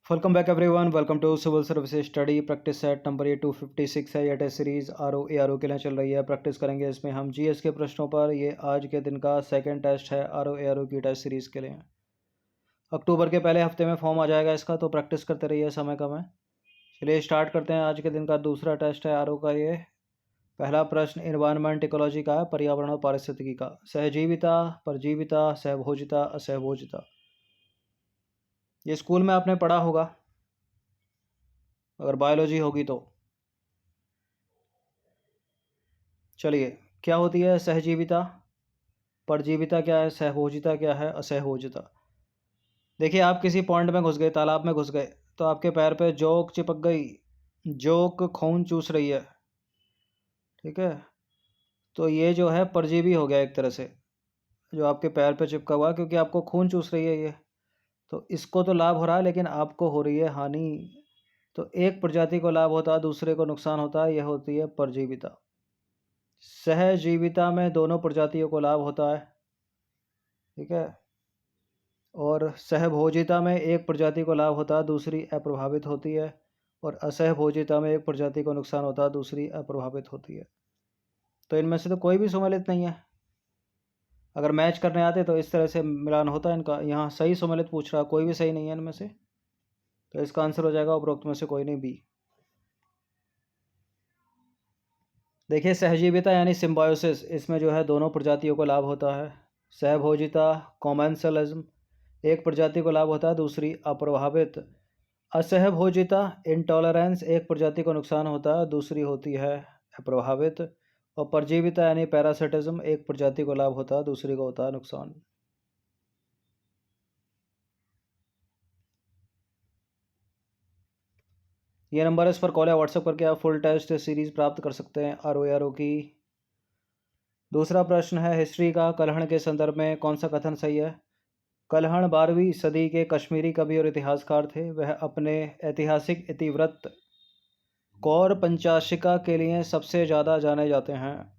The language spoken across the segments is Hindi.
Welcome back everyone. Welcome to civil service study practice set number ये 256 है। ये टेस्ट सीरीज आर ओ के लिए चल रही है। प्रैक्टिस करेंगे इसमें हम जीएस के प्रश्नों पर। ये आज के दिन का सेकंड टेस्ट है आर ओ की टेस्ट सीरीज के लिए। अक्टूबर के पहले हफ्ते में फॉर्म आ जाएगा इसका, तो प्रैक्टिस करते रहिए, समय कम है। चलिए स्टार्ट करते हैं। आज के दिन का दूसरा टेस्ट है आर का। ये पहला प्रश्न इन्वायरमेंट इकोलॉजी का है, पर्यावरण और पारिस्थितिकी का। सहजीविता, परजीविता, सहभोजिता, असहभोजिता। ये स्कूल में आपने पढ़ा होगा, अगर बायोलॉजी होगी तो। चलिए, क्या होती है सहजीविता, परजीविता क्या है, सहभोजिता क्या है, असहभोजिता। देखिए, आप किसी पॉन्ड में घुस गए, तालाब में घुस गए, तो आपके पैर पे जोक चिपक गई, जोक खून चूस रही है, ठीक है। तो ये जो है परजीवी हो गया एक तरह से, जो आपके पैर पे चिपका हुआ, क्योंकि आपको खून चूस रही है ये। तो इसको तो लाभ हो रहा है, लेकिन आपको हो रही है हानि। तो एक प्रजाति को लाभ होता है, दूसरे को नुकसान होता है, यह होती है परजीविता। सहजीविता में दोनों प्रजातियों को लाभ होता है, ठीक है। और सहभोजिता में एक प्रजाति को लाभ होता है, दूसरी अप्रभावित होती है। और असहभोजिता में एक प्रजाति को नुकसान होता है, दूसरी अप्रभावित होती है। तो इनमें से तो कोई भी सम्मिलित नहीं है। अगर मैच करने आते तो इस तरह से मिलान होता है इनका। यहाँ सही सम्मिलित पूछ रहा, कोई भी सही नहीं है इनमें से, तो इसका आंसर हो जाएगा उपरोक्त में से कोई नहीं, बी। देखिए, सहजीविता यानी सिम्बायोसिस, इसमें जो है दोनों प्रजातियों को लाभ होता है। सहभोजिता कॉमेंसलिज्म, एक प्रजाति को लाभ होता है, दूसरी अप्रभावित। असहभोजिता इंटॉलरेंस, एक प्रजाति को नुकसान होता है, दूसरी होती है अप्रभावित। और परजीविता यानी पैरासिटिज्म, एक प्रजाति को लाभ होता है, दूसरी को होता है नुकसान। ये नंबर इस पर कॉल या व्हाट्सएप करके आप फुल टेस्ट सीरीज प्राप्त कर सकते हैं आर ओ की। दूसरा प्रश्न है हिस्ट्री का। कल्हण के संदर्भ में कौन सा कथन सही है। कल्हण 12वीं सदी के कश्मीरी कवि और इतिहासकार थे। वह अपने ऐतिहासिक इतिवृत्त कौर पंचाशिका के लिए सबसे ज़्यादा जाने जाते हैं।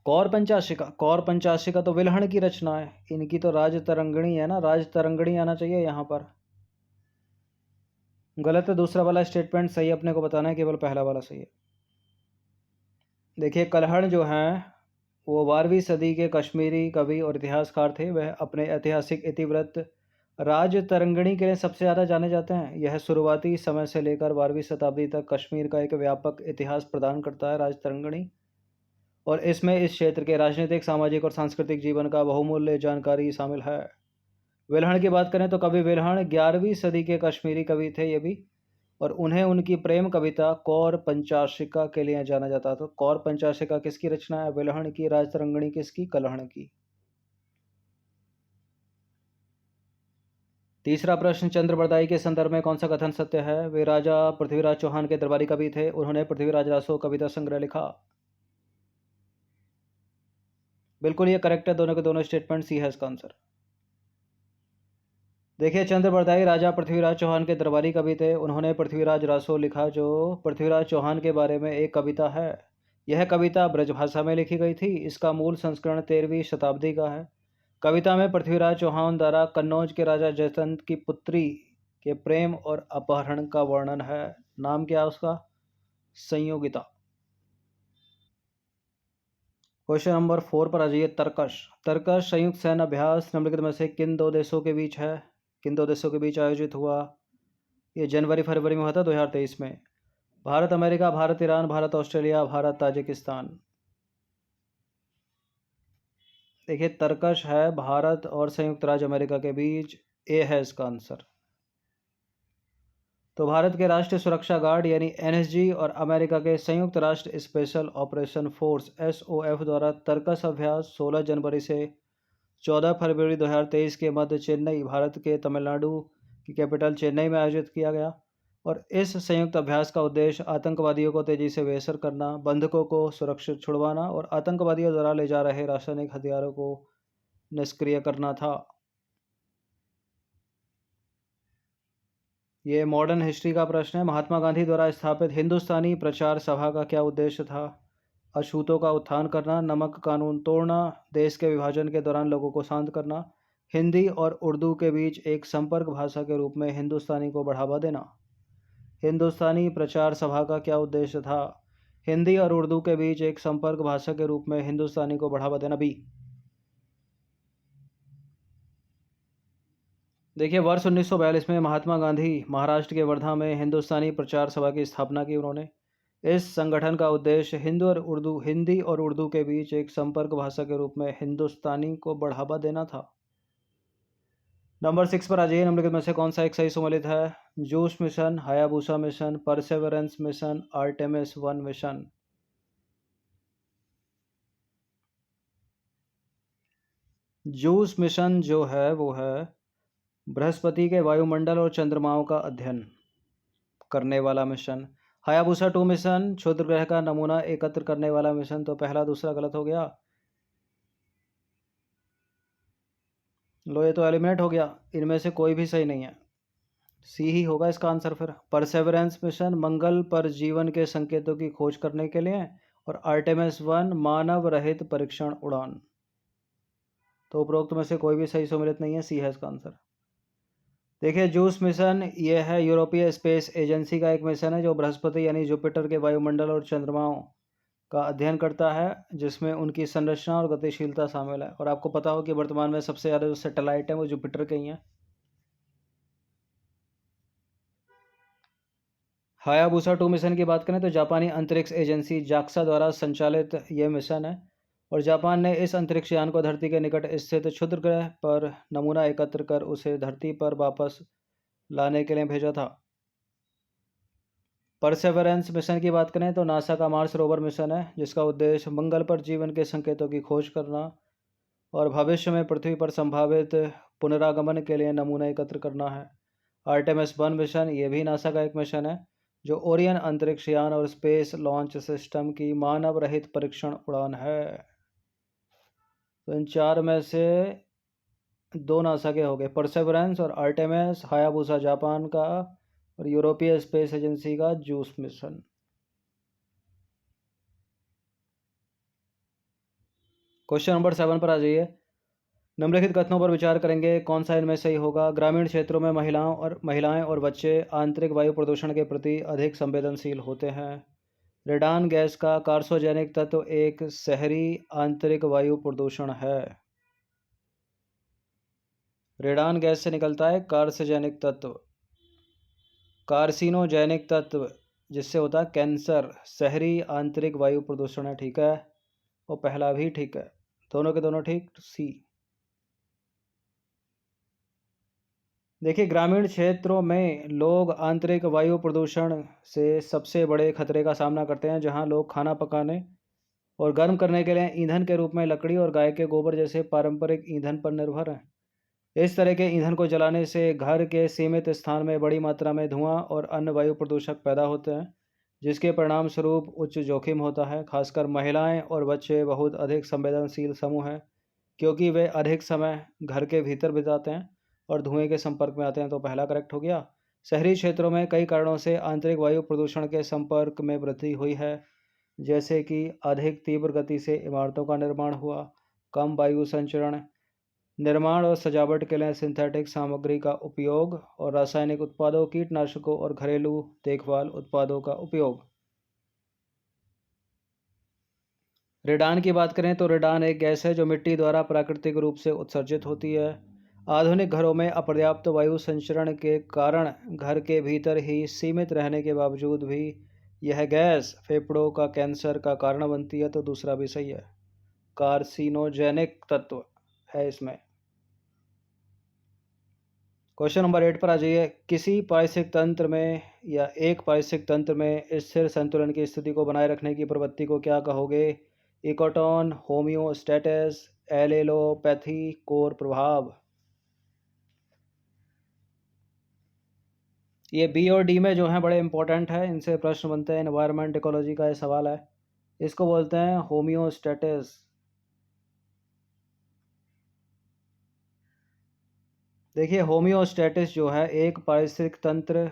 कौर पंचाशिका तो विल्हण की रचना है, इनकी तो राजतरंगिणी है ना, राजतरंगिणी आना चाहिए यहाँ पर। गलत है दूसरा वाला स्टेटमेंट, सही अपने को बताना है, केवल पहला वाला सही है। देखिए, कल्हण जो हैं वो 12वीं सदी के कश्मीरी कवि और इतिहासकार थे। वह अपने ऐतिहासिक इतिवृत्त राजतरंगिणी के लिए सबसे ज़्यादा जाने जाते हैं। यह शुरुआती समय से लेकर 12वीं शताब्दी तक कश्मीर का एक व्यापक इतिहास प्रदान करता है, राजतरंगिणी। और इसमें इस क्षेत्र के राजनीतिक, सामाजिक और सांस्कृतिक जीवन का बहुमूल्य जानकारी शामिल है। विल्हण की बात करें तो कवि विल्हण 11वीं सदी के कश्मीरी कवि थे ये भी, और उन्हें उनकी प्रेम कविता कौर पंचाशिका के लिए जाना जाता। तो कौर पंचाशिका किसकी रचना है, विल्हण की। राजतरंगिणी किसकी, कल्हण की। तीसरा प्रश्न चंद्रबरदाई के संदर्भ में कौन सा कथन सत्य है। वे राजा पृथ्वीराज चौहान के दरबारी कवि थे। उन्होंने पृथ्वीराज रासो कविता संग्रह लिखा। बिल्कुल ये करेक्ट है, दोनों के दोनों स्टेटमेंट, सी है इसका आंसर। देखिए, चंद्रबरदाई राजा पृथ्वीराज चौहान के दरबारी कवि थे। उन्होंने पृथ्वीराज रासो लिखा, जो पृथ्वीराज चौहान के बारे में एक कविता है। यह कविता ब्रजभाषा में लिखी गई थी। इसका मूल संस्करण 13वीं शताब्दी का है। कविता में पृथ्वीराज चौहान द्वारा कन्नौज के राजा जयचंद की पुत्री के प्रेम और अपहरण का वर्णन है। नाम क्या है उसका, संयोगिता। क्वेश्चन नंबर 4 पर आ जाइए। तर्कश। तर्कश संयुक्त सैन्य अभ्यास निम्नलिखित में से किन दो देशों के बीच है, किन दो देशों के बीच आयोजित हुआ। ये जनवरी फरवरी में हुआ था 2023 में। Bharat America, Bharat Iran, Bharat Australia, Bharat Tajikistan. देखिए, तर्कश है भारत और संयुक्त राज्य अमेरिका के बीच, ए है इसका आंसर। तो भारत के राष्ट्रीय सुरक्षा गार्ड यानी एनएसजी और अमेरिका के संयुक्त राष्ट्र स्पेशल ऑपरेशन फोर्स एसओएफ द्वारा तर्कश अभ्यास 16 जनवरी से 14 फरवरी 2023 के मध्य चेन्नई, भारत के तमिलनाडु की कैपिटल चेन्नई में आयोजित किया गया। और इस संयुक्त अभ्यास का उद्देश्य आतंकवादियों को तेजी से बेअसर करना, बंधकों को सुरक्षित छुड़वाना और आतंकवादियों द्वारा ले जा रहे रासायनिक हथियारों को निष्क्रिय करना था। ये मॉडर्न हिस्ट्री का प्रश्न है। महात्मा गांधी द्वारा स्थापित हिंदुस्तानी प्रचार सभा का क्या उद्देश्य था। अछूतों का उत्थान करना, नमक कानून तोड़ना, देश के विभाजन के दौरान लोगों को शांत करना, हिंदी और उर्दू के बीच एक संपर्क भाषा के रूप में हिंदुस्तानी को बढ़ावा देना। हिंदुस्तानी प्रचार सभा का क्या उद्देश्य था? हिंदी और उर्दू के बीच एक संपर्क भाषा के रूप में हिंदुस्तानी को बढ़ावा देना। बी। देखिए, वर्ष 1942 में महात्मा गांधी महाराष्ट्र के वर्धा में हिंदुस्तानी प्रचार सभा की स्थापना की उन्होंने। इस संगठन का उद्देश्य हिंदी और उर्दू के बीच एक संपर्क भाषा के रूप में हिंदुस्तानी को बढ़ावा देना था। नंबर 6 पर आ जाइए। निम्नलिखित में से कौन सा एक सही सम्मिलित है? Juice mission, Hayabusa mission, Perseverance mission, Artemis 1 mission. Juice mission जो है वो है बृहस्पति के वायुमंडल और चंद्रमाओं का अध्ययन करने वाला मिशन। हायाबुसा 2 मिशन क्षुद्र ग्रह का नमूना एकत्र करने वाला मिशन। तो पहला दूसरा गलत हो गया। लो, ये तो एलिमिनेट हो गया। इनमें से कोई भी सही नहीं है। सी ही होगा इसका आंसर फिर। परसेवरेंस मिशन मंगल पर जीवन के संकेतों की खोज करने के लिए, और आर्टेमिस 1 मानव रहित परीक्षण उड़ान। तो उपरोक्त में से कोई भी सही सम्मिलित नहीं है। सी है इसका आंसर। देखिए, जूस मिशन ये है यूरोपीय स्पेस एजेंसी का एक मिशन है जो बृहस्पति यानी जुपिटर के वायुमंडल और चंद्रमाओं का अध्ययन करता है, जिसमें उनकी संरचना और गतिशीलता शामिल है। और आपको पता हो कि वर्तमान में सबसे ज़्यादा जो सैटेलाइट हैं वो जुपिटर के ही हैं। हायाबुसा 2 मिशन की बात करें तो जापानी अंतरिक्ष एजेंसी जाक्सा द्वारा संचालित यह मिशन है, और जापान ने इस अंतरिक्ष यान को धरती के निकट स्थित क्षुद्र ग्रह पर नमूना एकत्र कर उसे धरती पर वापस लाने के लिए भेजा था। परसेवरेंस मिशन की बात करें तो नासा का मार्स रोवर मिशन है, जिसका उद्देश्य मंगल पर जीवन के संकेतों की खोज करना और भविष्य में पृथ्वी पर संभावित पुनरागमन के लिए नमूना एकत्र करना है। आर्टेमिस 1 मिशन ये भी नासा का एक मिशन है जो ओरियन अंतरिक्ष यान और स्पेस लॉन्च सिस्टम की मानव रहित परीक्षण उड़ान है। तो इन चार में से दो नासा के हो गए, परसेवरेंस और आर्टेमिस। हायाबुसा जापान का और यूरोपीय स्पेस एजेंसी का जूस मिशन। क्वेश्चन नंबर 7 पर आ जाइए। निम्नलिखित कथनों पर विचार करेंगे, कौन सा इनमें सही होगा? ग्रामीण क्षेत्रों में महिलाएं और बच्चे आंतरिक वायु प्रदूषण के प्रति अधिक संवेदनशील होते हैं। रेडान गैस का कार्सोजेनिक तत्व एक शहरी आंतरिक वायु प्रदूषण है। रेडान गैस से निकलता है कार्सोजेनिक तत्व, कार्सिनोजेनिक तत्व, जिससे होता है कैंसर। शहरी आंतरिक वायु प्रदूषण है। ठीक है, और पहला भी ठीक है। दोनों के दोनों ठीक। सी। देखिए, ग्रामीण क्षेत्रों में लोग आंतरिक वायु प्रदूषण से सबसे बड़े खतरे का सामना करते हैं, जहां लोग खाना पकाने और गर्म करने के लिए ईंधन के रूप में लकड़ी और गाय के गोबर जैसे पारंपरिक ईंधन पर निर्भर हैं। इस तरह के ईंधन को जलाने से घर के सीमित स्थान में बड़ी मात्रा में धुआं और अन्य वायु प्रदूषक पैदा होते हैं, जिसके परिणाम स्वरूप उच्च जोखिम होता है। खासकर महिलाएं और बच्चे बहुत अधिक संवेदनशील समूह हैं, क्योंकि वे अधिक समय घर के भीतर बिताते हैं और धुएं के संपर्क में आते हैं। तो पहला करेक्ट हो गया। शहरी क्षेत्रों में कई कारणों से आंतरिक वायु प्रदूषण के संपर्क में वृद्धि हुई है, जैसे कि अधिक तीव्र गति से इमारतों का निर्माण हुआ, कम वायु संचरण, निर्माण और सजावट के लिए सिंथेटिक सामग्री का उपयोग, और रासायनिक उत्पादों, कीटनाशकों और घरेलू देखभाल उत्पादों का उपयोग। रेडान की बात करें तो रेडान एक गैस है जो मिट्टी द्वारा प्राकृतिक रूप से उत्सर्जित होती है। आधुनिक घरों में अपर्याप्त वायु संचरण के कारण घर के भीतर ही सीमित रहने के बावजूद भी यह गैस फेफड़ों का कैंसर का कारण बनती है। तो दूसरा भी सही है, कार्सिनोजेनिक तत्व है इसमें। क्वेश्चन नंबर 8 पर आ जाइए। किसी पारिस्थितिक तंत्र में या एक पारिस्थितिक तंत्र में स्थिर संतुलन की स्थिति को बनाए रखने की प्रवृत्ति को क्या कहोगे? इकोटोन, होम्योस्टैटिस, एलेलोपैथी, कोर प्रभाव। ये बी और डी में जो है बड़े इंपॉर्टेंट है, इनसे प्रश्न बनते हैं। एनवायरमेंट इकोलॉजी का ये सवाल है। इसको बोलते हैं होम्योस्टैटिस। देखिए, होम्योस्टैटिस जो है एक पारिस्थितिक तंत्र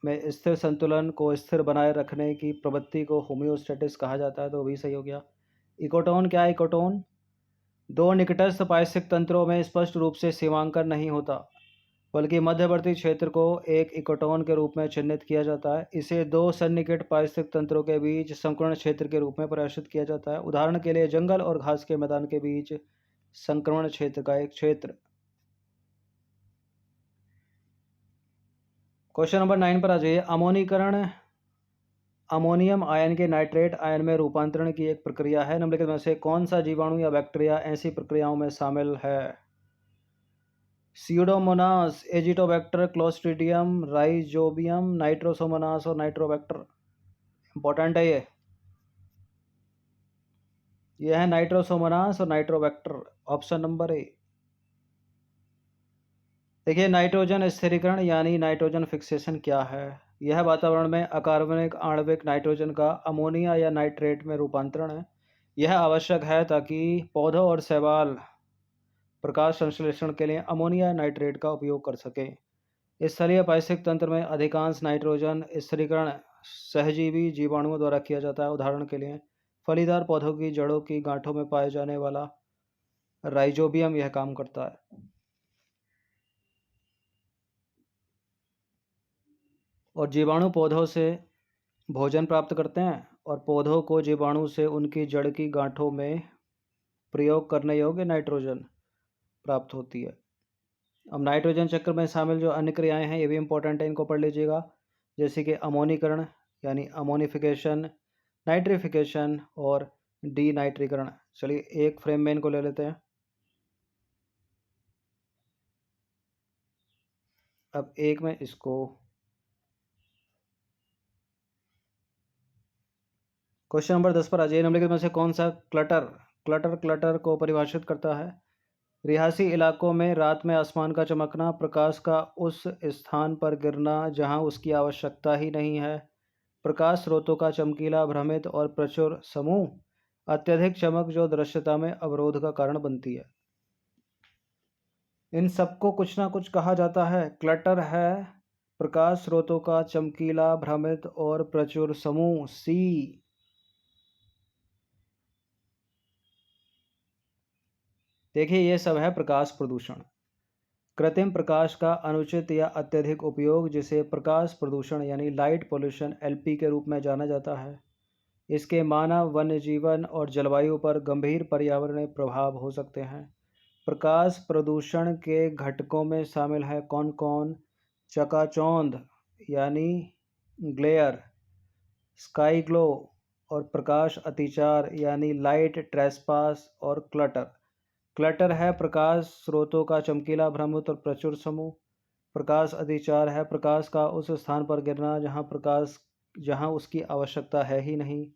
में स्थिर संतुलन को स्थिर बनाए रखने की प्रवृत्ति को होम्योस्टैटिस कहा जाता है। तो भी सही हो गया। इकोटोन क्या है? इकोटोन दो निकटस्थ पारिस्थितिक तंत्रों में स्पष्ट रूप से सीमांकन नहीं होता, बल्कि मध्यवर्ती क्षेत्र को एक इकोटोन के रूप में चिह्नित किया जाता है। इसे दो सन्निकट पारिस्थितिक तंत्रों के बीच संक्रमण क्षेत्र के रूप में परिभाषित किया जाता है। उदाहरण के लिए जंगल और घास के मैदान के बीच संक्रमण क्षेत्र का एक क्षेत्र। क्वेश्चन नंबर 9 पर आ जाइए। अमोनीकरण अमोनियम आयन के नाइट्रेट आयन में रूपांतरण की एक प्रक्रिया है। निम्नलिखित में से कौन सा जीवाणु या बैक्टीरिया ऐसी प्रक्रियाओं में शामिल है? Pseudomonas, Azotobacter, clostridium, rhizobium, Nitrosomonas और नाइट्रोबैक्टर। इंपॉर्टेंट है ये है नाइट्रोसोमोनास और नाइट्रोबैक्टर। Option number A. देखिए, नाइट्रोजन स्थिरीकरण यानी नाइट्रोजन फिक्सेशन क्या है? यह वातावरण में अकार्बनिक आणविक नाइट्रोजन का अमोनिया या नाइट्रेट में रूपांतरण है। यह आवश्यक है ताकि पौधों और शैवाल प्रकाश संश्लेषण के लिए अमोनिया नाइट्रेट का उपयोग कर सकें। स्थलीय पारिस्थितिक तंत्र में अधिकांश नाइट्रोजन स्थिरीकरण सहजीवी जीवाणुओं द्वारा किया जाता है। उदाहरण के लिए फलीदार पौधों की जड़ों की गांठों में पाए जाने वाला राइजोबियम यह काम करता है। और जीवाणु पौधों से भोजन प्राप्त करते हैं और पौधों को जीवाणु से उनकी जड़ की गांठों में प्रयोग करने योग्य नाइट्रोजन प्राप्त होती है। अब नाइट्रोजन चक्र में शामिल जो अन्य क्रियाएं हैं ये भी इंपॉर्टेंट है, इनको पढ़ लीजिएगा। जैसे कि अमोनीकरण यानी अमोनिफिकेशन, नाइट्रिफिकेशन और डीनाइट्रीकरण। चलिए एक फ्रेम में इनको ले लेते हैं। अब एक में इसको क्वेश्चन नंबर 10 पर आ जाइए। निम्नलिखित में से कौन सा क्लटर को परिभाषित करता है? रिहायशी इलाकों में रात में आसमान का चमकना, प्रकाश का उस स्थान पर गिरना जहां उसकी आवश्यकता ही नहीं है, प्रकाश स्रोतों का चमकीला, भ्रमित और प्रचुर समूह, अत्यधिक चमक जो दृश्यता में अवरोध का कारण बनती है। इन सबको कुछ ना कुछ कहा जाता है। क्लटर है प्रकाश स्रोतों का चमकीला, भ्रमित और प्रचुर समूह, सी। देखिए ये सब है प्रकाश प्रदूषण। कृत्रिम प्रकाश का अनुचित या अत्यधिक उपयोग, जिसे प्रकाश प्रदूषण यानी लाइट पोल्यूशन एलपी के रूप में जाना जाता है। इसके मानव, वन्य जीवन और जलवायु पर गंभीर पर्यावरणीय प्रभाव हो सकते हैं। प्रकाश प्रदूषण के घटकों में शामिल है कौन कौन? चकाचौंध यानी ग्लेयर, स्काई ग्लो और प्रकाश अतिचार यानी लाइट ट्रेसपास और क्लटर। क्लटर है प्रकाश स्रोतों का चमकीला, भ्रमित और प्रचुर समूह। प्रकाश अतिचार है प्रकाश का उस स्थान पर गिरना जहां उसकी आवश्यकता है ही नहीं।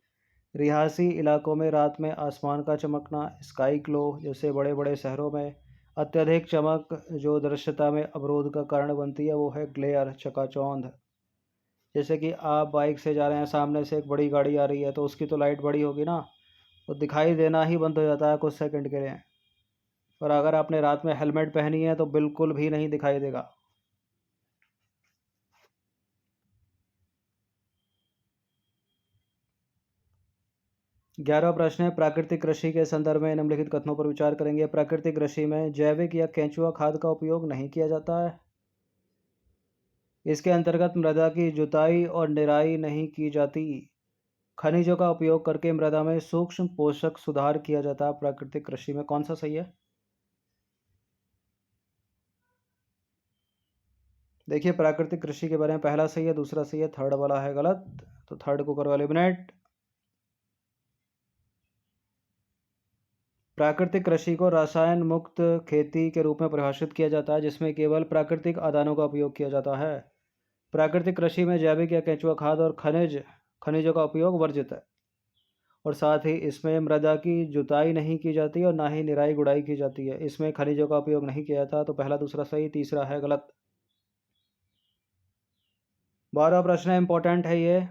रिहायशी इलाकों में रात में आसमान का चमकना, स्काई ग्लो, जैसे बड़े बड़े शहरों में अत्यधिक चमक जो दृश्यता में अवरोध का कारण बनती है, वो है ग्लेयर, चकाचौंध। जैसे कि आप बाइक से जा रहे हैं, सामने से एक बड़ी गाड़ी आ रही है तो उसकी तो लाइट बड़ी होगी ना, तो दिखाई देना ही बंद हो जाता है कुछ सेकंड के लिए। और अगर आपने रात में हेलमेट पहनी है तो बिल्कुल भी नहीं दिखाई देगा। ग्यारहवां प्रश्न है, प्राकृतिक कृषि के संदर्भ में निम्नलिखित कथनों पर विचार करेंगे। प्राकृतिक कृषि में जैविक या केंचुआ खाद का उपयोग नहीं किया जाता है। इसके अंतर्गत मृदा की जुताई और निराई नहीं की जाती। खनिजों का उपयोग करके मृदा में सूक्ष्म पोषक सुधार किया जाता है प्राकृतिक कृषि में। कौन सा सही है? देखिए प्राकृतिक कृषि के बारे में पहला सही है, दूसरा सही है, थर्ड वाला है गलत, तो थर्ड को करो एलिमिनेट। प्राकृतिक कृषि को रसायन मुक्त खेती के रूप में परिभाषित किया जाता है, जिसमें केवल प्राकृतिक आदानों का उपयोग किया जाता है। प्राकृतिक कृषि में जैविक या केंचुआ खाद और खनिजों का उपयोग वर्जित है। और साथ ही इसमें मृदा की जुताई नहीं की जाती और ना ही निराई गुड़ाई की जाती है। इसमें खनिजों का उपयोग नहीं किया जाता, तो पहला दूसरा सही, तीसरा है गलत। 12वां प्रश्न इंपॉर्टेंट है ये।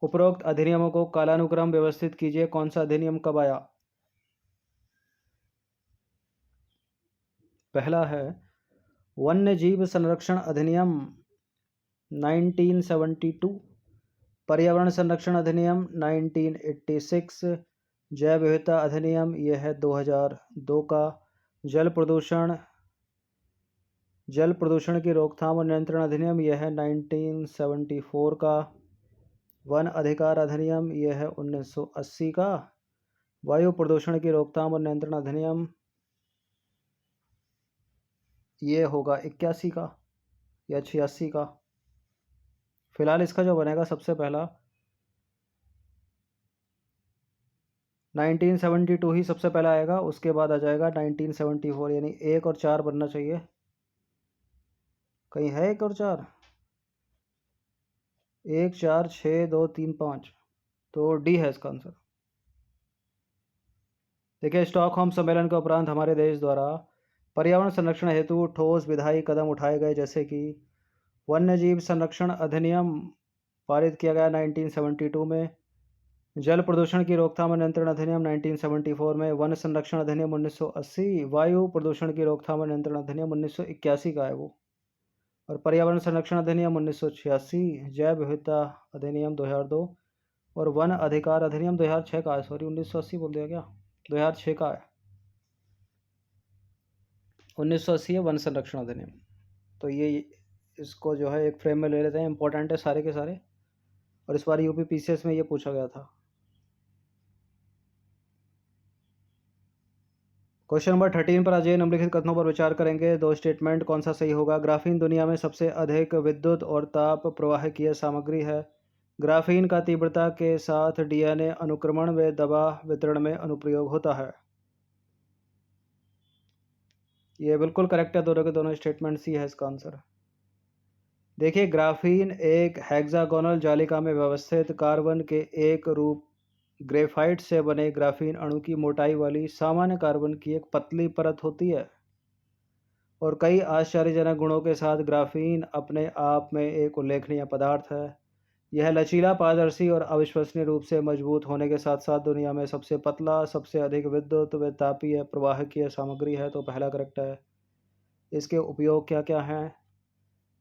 उपरोक्त अधिनियमों को कालानुक्रम व्यवस्थित कीजिए। कौन सा अधिनियम कब आया? पहला है वन्य जीव संरक्षण अधिनियम 1972, पर्यावरण संरक्षण अधिनियम 1986, जैव विविधता अधिनियम ये है 2002 का। जल प्रदूषण की रोकथाम और नियंत्रण अधिनियम यह है 1974 का। वन अधिकार अधिनियम यह है 1980 का। वायु प्रदूषण की रोकथाम और नियंत्रण अधिनियम ये होगा 81 का या 86 का। फिलहाल इसका जो बनेगा सबसे पहला 1972 ही सबसे पहला आएगा, उसके बाद आ जाएगा 1974, यानी 1 और 4 बनना चाहिए। कहीं है 1 और 4? 1 4 6 2 3 5, तो डी है इसका आंसर। देखिए, स्टॉकहोम सम्मेलन के उपरांत हमारे देश द्वारा पर्यावरण संरक्षण हेतु ठोस विधायी कदम उठाए गए, जैसे कि वन्यजीव संरक्षण अधिनियम पारित किया गया 1972 में, जल प्रदूषण की रोकथाम और नियंत्रण अधिनियम 1974 में, वन संरक्षण अधिनियम 1980, वायु प्रदूषण की रोकथाम और नियंत्रण अधिनियम 1981 का है वो, और पर्यावरण संरक्षण अधिनियम 1986, जैव विविधता अधिनियम 2002 और वन अधिकार अधिनियम 2006 का है। सॉरी, 1980 बोल दिया क्या, 2006 का है। 1980 है वन संरक्षण अधिनियम। तो ये इसको जो है एक फ्रेम में ले लेते हैं, इंपॉर्टेंट है सारे के सारे, और इस बार यूपी पीसीएस में ये पूछा गया था। क्वेश्चन नंबर 13 पर अजय निम्नलिखित कथनों पर विचार करेंगे। 2 स्टेटमेंट, कौन सा सही होगा? ग्राफीन दुनिया में सबसे अधिक विद्युत और ताप प्रवाहकीय सामग्री है। ग्राफीन का तीव्रता के साथ डीएनए अनुक्रमण व दवा वितरण में अनुप्रयोग होता है। ये बिल्कुल करेक्ट है, दोनों के दोनों स्टेटमेंट सी है इसका आंसर। देखिए, ग्राफीन एक हेक्सागोनल जालिका में व्यवस्थित कार्बन के एक रूप ग्रेफाइट से बने ग्राफीन अणु की मोटाई वाली सामान्य कार्बन की एक पतली परत होती है, और कई आश्चर्यजनक गुणों के साथ ग्राफीन अपने आप में एक उल्लेखनीय पदार्थ है। यह लचीला, पारदर्शी और अविश्वसनीय रूप से मजबूत होने के साथ साथ दुनिया में सबसे पतला, सबसे अधिक विद्युत व तापीय प्रवाहकीय सामग्री है, तो पहला करेक्ट है। इसके उपयोग क्या क्या हैं?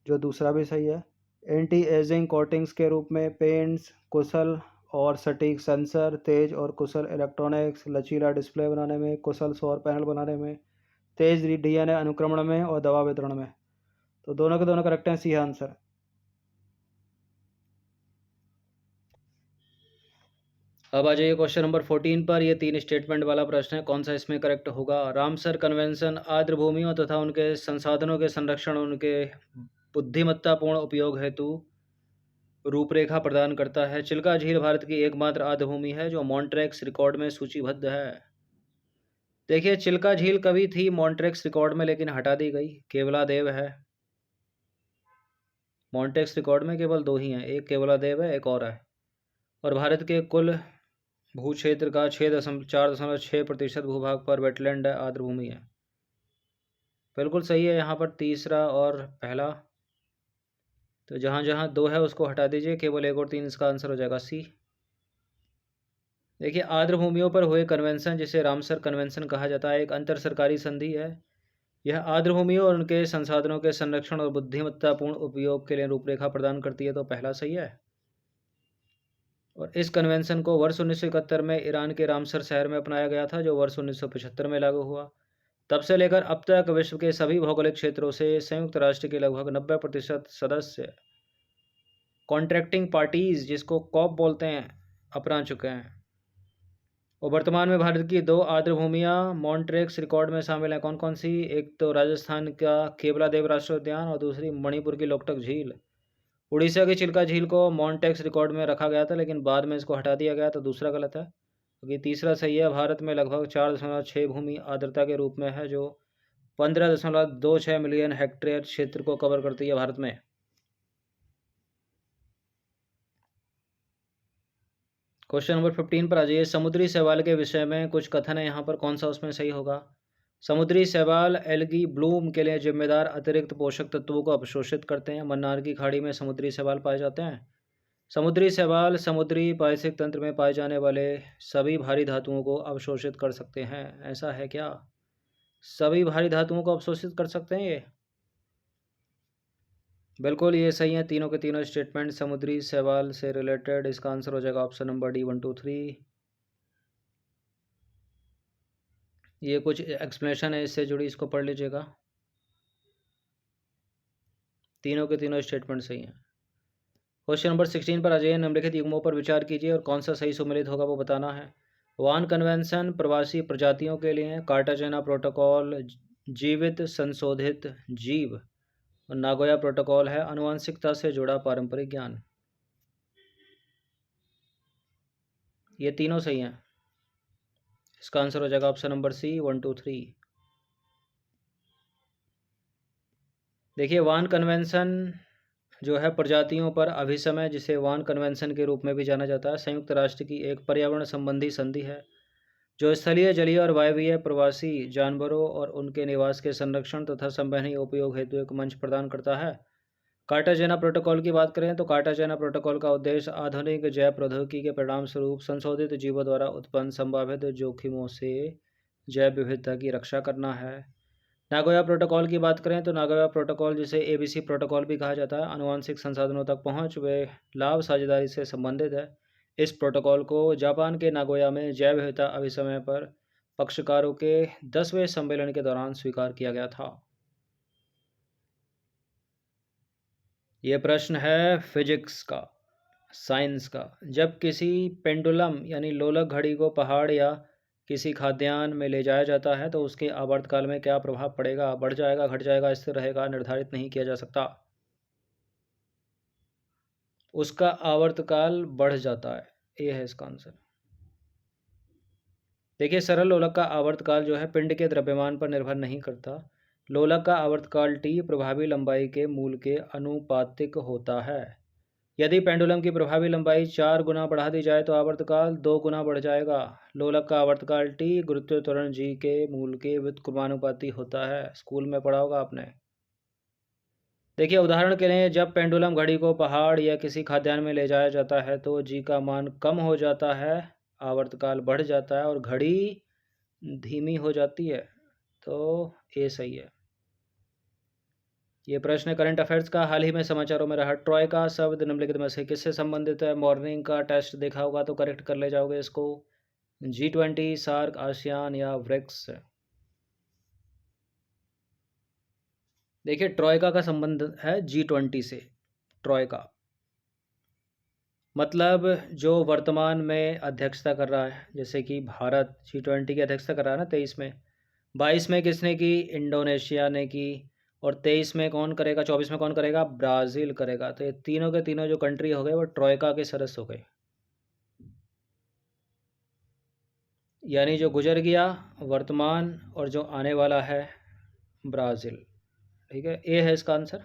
जो दूसरा भी सही है। एंटी एजिंग कोटिंग्स के रूप में पेंट्स, कुशल और सटीक सेंसर, तेज और कुशल इलेक्ट्रॉनिक्स, लचीला डिस्प्ले बनाने में, कुशल सौर पैनल बनाने में, तेज डीएनए अनुक्रमण में और दवा वितरण में। तो दोनों के दोनों करेक्ट हैं, सी है आंसर। अब आ जाइए क्वेश्चन नंबर 14 पर। ये 3 स्टेटमेंट वाला प्रश्न है, कौन सा इसमें करेक्ट होगा? रामसर कन्वेंशन आर्द्र भूमियों तथा उनके संसाधनों के संरक्षण, उनके बुद्धिमत्तापूर्ण उपयोग हेतु रूपरेखा प्रदान करता है। चिल्का झील भारत की एकमात्र आर्द्र भूमि है जो मॉन्ट्रेक्स रिकॉर्ड में सूचीबद्ध है। देखिए, चिल्का झील कभी थी मॉन्ट्रेक्स रिकॉर्ड में, लेकिन हटा दी गई। केवलादेव है। मॉन्ट्रेक्स रिकॉर्ड में केवल 2 ही हैं, एक केवलादेव है, एक और है। और भारत के कुल भू क्षेत्र का 4.6% भूभाग पर वेटलैंड है, आर्द्र भूमि है। बिल्कुल सही है यहाँ पर तीसरा और पहला। तो जहाँ जहाँ 2 है उसको हटा दीजिए, केवल 1 और 3, इसका आंसर हो जाएगा सी। देखिए, आर्द्र भूमियों पर हुए कन्वेंशन, जिसे रामसर कन्वेंशन कहा जाता है, एक अंतर सरकारी संधि है। यह आर्द्र भूमियों और उनके संसाधनों के संरक्षण और बुद्धिमत्तापूर्ण उपयोग के लिए रूपरेखा प्रदान करती है, तो पहला सही है। और इस कन्वेंशन को वर्ष 1971 में ईरान के रामसर शहर में अपनाया गया था, जो वर्ष 1975 में लागू हुआ। तब से लेकर अब तक विश्व के सभी भौगोलिक क्षेत्रों से संयुक्त राष्ट्र के लगभग 90% सदस्य कॉन्ट्रैक्टिंग पार्टीज, जिसको कॉप बोलते हैं, अपना चुके हैं। और वर्तमान में भारत की 2 आर्द्र भूमियाँ मॉन्ट्रेक्स रिकॉर्ड में शामिल हैं। कौन कौन सी? एक तो राजस्थान का केवलादेव राष्ट्रीय उद्यान, और दूसरी मणिपुर की लोकटक झील। उड़ीसा की चिल्का झील को मॉन्ट्रेक्स रिकॉर्ड में रखा गया था, लेकिन बाद में इसको हटा दिया गया, तो दूसरा गलत है। क्योंकि तीसरा सही है। भारत में लगभग 4.6 भूमि आर्द्रता के रूप में है, जो 15.26 मिलियन हेक्टेयर क्षेत्र को कवर करती है भारत में। क्वेश्चन नंबर 15 पर आ जाइए। समुद्री शैवाल के विषय में कुछ कथन है यहाँ पर, कौन सा उसमें सही होगा? समुद्री शैवाल एल्गी ब्लूम के लिए जिम्मेदार अतिरिक्त पोषक तत्वों को अवशोषित करते हैं। मन्नार की खाड़ी में समुद्री शैवाल पाए जाते हैं। समुद्री शैवाल समुद्री पारिस्थितिक तंत्र में पाए जाने वाले सभी भारी धातुओं को अवशोषित कर सकते हैं। ऐसा है क्या? सभी भारी धातुओं को अवशोषित कर सकते हैं ये? बिल्कुल, ये सही है। तीनों के तीनों स्टेटमेंट समुद्री शैवाल से रिलेटेड। इसका आंसर हो जाएगा ऑप्शन नंबर डी 1 2 3। ये कुछ एक्सप्लेनेशन है इससे जुड़ी, इसको पढ़ लीजिएगा। तीनों के तीनों स्टेटमेंट सही हैं। क्वेश्चन नंबर 16 पर आ जाइए। निम्नलिखित युग्मों पर विचार कीजिए और कौन सा सही सुमेलित होगा वो बताना है। वान कन्वेंशन प्रवासी प्रजातियों के लिए, कार्टाजेना प्रोटोकॉल जीवित संशोधित जीव, और नागोया प्रोटोकॉल है आनुवंशिकता से जुड़ा पारंपरिक ज्ञान। ये तीनों सही हैं। इसका आंसर हो जाएगा ऑप्शन नंबर सी, 1 2 3। देखिए, वान कन्वेंशन जो है प्रजातियों पर अभिसमय, जिसे वान कन्वेंशन के रूप में भी जाना जाता है, संयुक्त राष्ट्र की एक पर्यावरण संबंधी संधि है जो स्थलीय, जलीय और वायवीय प्रवासी जानवरों और उनके निवास के संरक्षण तथा संवहनीय उपयोग हेतु एक मंच प्रदान करता है। कार्टाजेना प्रोटोकॉल की बात करें तो कार्टाजेना प्रोटोकॉल का उद्देश्य आधुनिक जैव प्रौद्योगिकी के परिणाम स्वरूप संशोधित जीवों द्वारा उत्पन्न संभावित जोखिमों से जैव विविधता की रक्षा करना है। नागोया प्रोटोकॉल की बात करें तो नागोया प्रोटोकॉल, जिसे एबीसी प्रोटोकॉल भी कहा जाता है, आनुवंशिक संसाधनों तक पहुंच व लाभ साझेदारी से संबंधित है। इस प्रोटोकॉल को जापान के नागोया में जैव विविधता अभिसमय पर पक्षकारों के 10वें सम्मेलन के दौरान स्वीकार किया गया था। ये प्रश्न है फिजिक्स का, साइंस का। जब किसी पेंडुलम यानी लोलक घड़ी को पहाड़ या किसी खाद्यान्न में ले जाया जाता है तो उसके आवर्तकाल में क्या प्रभाव पड़ेगा? बढ़ जाएगा, घट जाएगा, स्थिर रहेगा, निर्धारित नहीं किया जा सकता। उसका आवर्तकाल बढ़ जाता है, ये है इसका आंसर। देखिए, सरल लोलक का आवर्तकाल जो है पिंड के द्रव्यमान पर निर्भर नहीं करता। लोलक का आवर्तकाल टी प्रभावी लंबाई के मूल के अनुपातिक होता है। यदि पेंडुलम की प्रभावी लंबाई 4 गुना बढ़ा दी जाए तो आवर्तकाल 2 गुना बढ़ जाएगा। लोलक का आवर्तकाल टी गुरुत्वीय त्वरण जी के मूल के व्युत्क्रमानुपाती होता है। स्कूल में पढ़ा होगा आपने। देखिए, उदाहरण के लिए जब पेंडुलम घड़ी को पहाड़ या किसी खाद्यान्न में ले जाया जाता है तो जी का मान कम हो जाता है, आवर्तकाल बढ़ जाता है और घड़ी धीमी हो जाती है। तो ये सही है। ये प्रश्न करंट अफेयर्स का। हाल ही में समाचारों में रहा ट्रॉयका शब्द निम्नलिखित में से किससे संबंधित है? मॉर्निंग का टेस्ट देखा होगा तो करेक्ट कर ले जाओगे इसको। G20, सार्क, आसियान या ब्रिक्स। देखिए, ट्रॉयका का संबंध है G20 से। ट्रॉयका मतलब जो वर्तमान में अध्यक्षता कर रहा है, जैसे कि भारत G20 की अध्यक्षता कर रहा है ना 23 में। 22 में किसने की? इंडोनेशिया ने की। और 23 में कौन करेगा? 24 में कौन करेगा? ब्राज़ील करेगा। तो ये तीनों के तीनों जो कंट्री हो गए वो ट्रॉयका के सदस्य हो गए। यानी जो गुजर गया, वर्तमान और जो आने वाला है, ब्राज़ील। ठीक है, ये है इसका आंसर।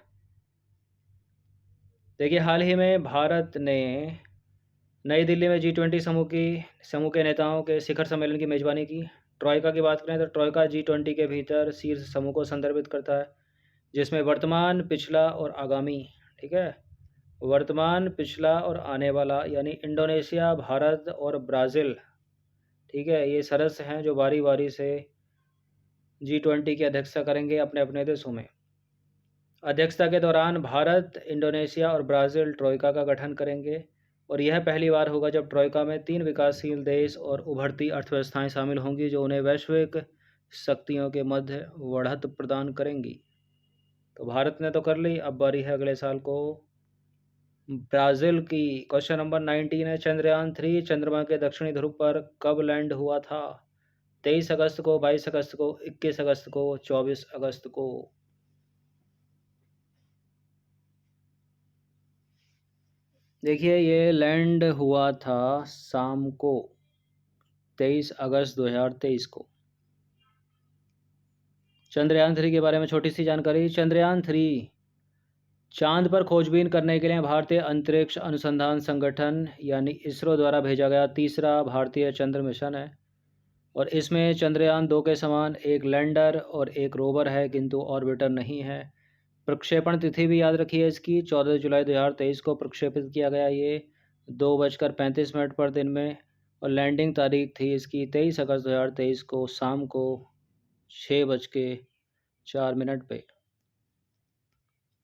देखिए, हाल ही में भारत ने नई दिल्ली में G20 समूह के नेताओं के शिखर सम्मेलन की मेज़बानी की। ट्रॉयका की बात करें तो ट्रॉयका G20 के भीतर शीर्ष समूह को संदर्भित करता है, जिसमें वर्तमान, पिछला और आगामी, ठीक है, वर्तमान, पिछला और आने वाला, यानी इंडोनेशिया, भारत और ब्राज़ील, ठीक है, ये सदस्य हैं जो बारी बारी से G20 की अध्यक्षता करेंगे अपने अपने देशों में। अध्यक्षता के दौरान भारत, इंडोनेशिया और ब्राज़ील ट्रॉयका का गठन करेंगे और यह पहली बार होगा जब ट्रॉयका में 3 विकासशील देश और उभरती अर्थव्यवस्थाएं शामिल होंगी जो उन्हें वैश्विक शक्तियों के मध्य बढ़त प्रदान करेंगी। तो भारत ने तो कर ली, अब बारी है अगले साल को ब्राज़ील की। क्वेश्चन नंबर 19 है, चंद्रयान 3 चंद्रमा के दक्षिणी ध्रुव पर कब लैंड हुआ था? 23 अगस्त को, 22 अगस्त को, 21 अगस्त को, 24 अगस्त को। देखिए, ये लैंड हुआ था शाम को 23 अगस्त 2023 को। चंद्रयान 3 के बारे में छोटी सी जानकारी। चंद्रयान 3 चांद पर खोजबीन करने के लिए भारतीय अंतरिक्ष अनुसंधान संगठन यानी इसरो द्वारा भेजा गया तीसरा भारतीय चंद्र मिशन है और इसमें चंद्रयान 2 के समान एक लैंडर और एक रोवर है, किंतु ऑर्बिटर नहीं है। प्रक्षेपण तिथि भी याद रखिए इसकी, 14 जुलाई 2023 को प्रक्षेपित किया गया ये 2:35 पर दिन में, और लैंडिंग तारीख थी इसकी 23 अगस्त 2023 को शाम को 6:04 पे।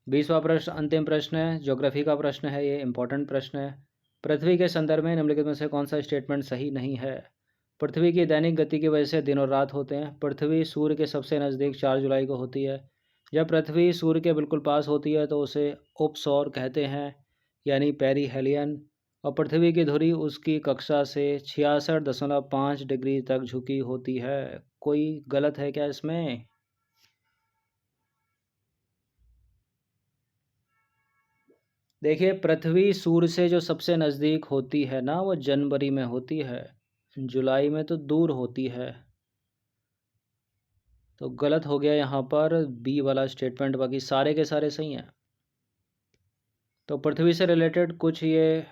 20वां प्रश्न अंतिम प्रश्न है, ज्योग्राफी का प्रश्न है, ये इंपॉर्टेंट प्रश्न है। पृथ्वी के संदर्भ में निम्नलिखित में से कौन सा स्टेटमेंट सही नहीं है? पृथ्वी की दैनिक गति की वजह से दिन और रात होते हैं। पृथ्वी सूर्य के सबसे नज़दीक 4 जुलाई को होती है। जब पृथ्वी सूर्य के बिल्कुल पास होती है तो उसे उपसौर कहते हैं, यानी पेरिहेलियन। और पृथ्वी की धुरी उसकी कक्षा से 66.5 डिग्री तक झुकी होती है। कोई गलत है क्या इसमें? देखिए, पृथ्वी सूर्य से जो सबसे नज़दीक होती है ना, वो जनवरी में होती है। जुलाई में तो दूर होती है। तो गलत हो गया यहाँ पर बी वाला स्टेटमेंट, बाकी सारे के सारे सही हैं। तो पृथ्वी से रिलेटेड कुछ ये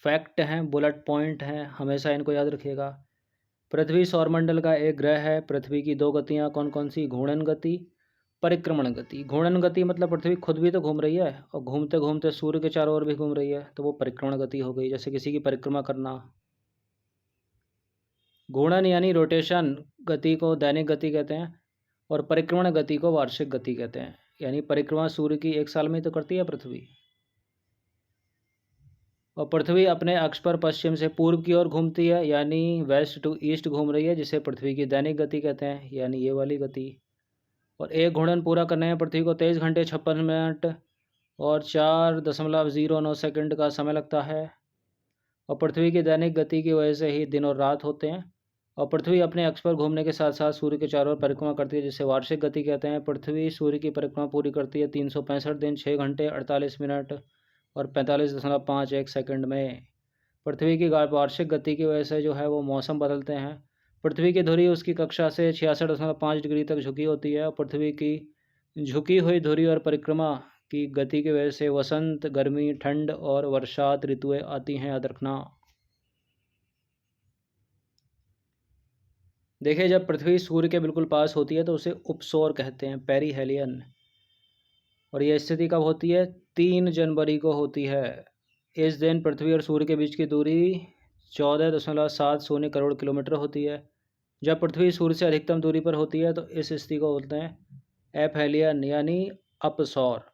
फैक्ट हैं, बुलेट पॉइंट हैं, हमेशा इनको याद रखिएगा। पृथ्वी सौरमंडल का एक ग्रह है। पृथ्वी की दो गतियाँ कौन कौन सी? घूर्णन गति, परिक्रमण गति। घूर्णन गति मतलब पृथ्वी खुद भी तो घूम रही है और घूमते घूमते सूर्य के चारों ओर भी घूम रही है, तो वो परिक्रमण गति हो गई, जैसे किसी की परिक्रमा करना। घूर्णन यानी रोटेशन गति को दैनिक गति कहते हैं और परिक्रमण गति को वार्षिक गति कहते हैं। यानी परिक्रमा सूर्य की 1 साल में तो करती है पृथ्वी। और पृथ्वी अपने अक्ष पर पश्चिम से पूर्व की ओर घूमती है, यानी वेस्ट टू ईस्ट घूम रही है, जिसे पृथ्वी की दैनिक गति कहते हैं, यानी ये वाली गति। और एक घूर्णन पूरा करने में पृथ्वी को 23 घंटे 56 मिनट और 4.09 सेकंड का समय लगता है। और पृथ्वी की दैनिक गति की वजह से ही दिन और रात होते हैं। और पृथ्वी अपने अक्ष पर घूमने के साथ साथ सूर्य के चारों ओर परिक्रमा करती है, जिसे वार्षिक गति कहते हैं। पृथ्वी सूर्य की परिक्रमा पूरी करती है 365 दिन 6 घंटे 48 मिनट और 45.51 सेकंड में। पृथ्वी की वार्षिक गति की वजह से जो है वो मौसम बदलते हैं। पृथ्वी की धुरी उसकी कक्षा से 66.5 डिग्री तक झुकी होती है। और पृथ्वी की झुकी हुई धुरी और परिक्रमा की गति की वजह से वसंत, गर्मी, ठंड और वर्षात ऋतुएं आती हैं, याद रखना। देखिए, जब पृथ्वी सूर्य के बिल्कुल पास होती है तो उसे उपसौर कहते हैं, पेरिहेलियन। और यह स्थिति कब होती है? 3 जनवरी को होती है। इस दिन पृथ्वी और सूर्य के बीच की दूरी 14.70 करोड़ किलोमीटर होती है। जब पृथ्वी सूर्य से अधिकतम दूरी पर होती है तो इस स्थिति को बोलते हैं एपहेलियन, यानी अपसौर।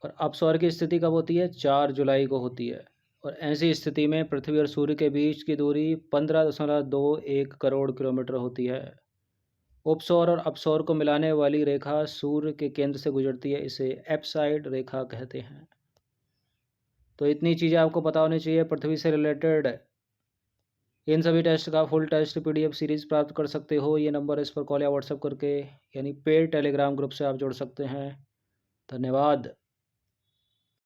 और अपसौर की स्थिति कब होती है? 4 जुलाई को होती है। और ऐसी स्थिति में पृथ्वी और सूर्य के बीच की दूरी 15.21 करोड़ किलोमीटर होती है। उपसौर और अपसौर को मिलाने वाली रेखा सूर्य के केंद्र से गुजरती है, इसे एप्साइड रेखा कहते हैं। तो इतनी चीज़ें आपको पता होनी चाहिए पृथ्वी से रिलेटेड। इन सभी टेस्ट का फुल टेस्ट पीडीएफ सीरीज़ प्राप्त कर सकते हो। ये नंबर इस पर कॉल या व्हाट्सएप करके, यानी पेड टेलीग्राम ग्रुप से आप जुड़ सकते हैं। धन्यवाद।